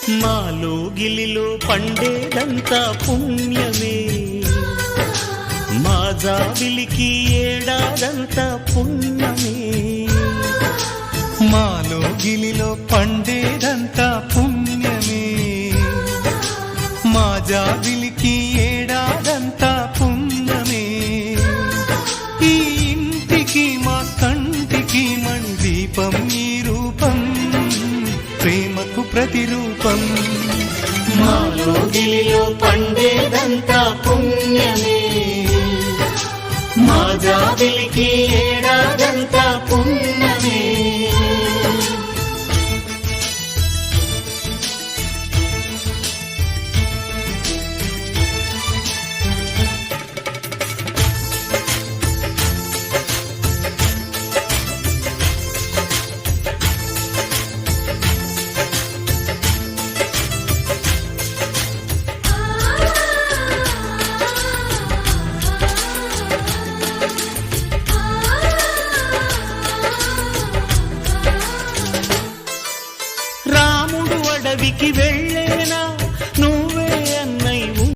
మాలో గిలిలో పండేదంతా పుణ్యమే, మా జాబిలికి ఏడాదంతా పుణ్యమే. మాలో గిలిలో పండేదంతా పుణ్యమే, మా జాబిలికి ఏడాదంతా పుణ్యమే. ఈ ఇంటికి మా కంటికి మణి దీపం ఈ రూపం, ప్రేమకు ప్రతిరూపం. మాలో గిలిలో పండేదంతా పుణ్యమే, మా జాబిలికి ఏడాదంతా పుణ్యమే. రాముడు అడవికి వెళ్ళేనా,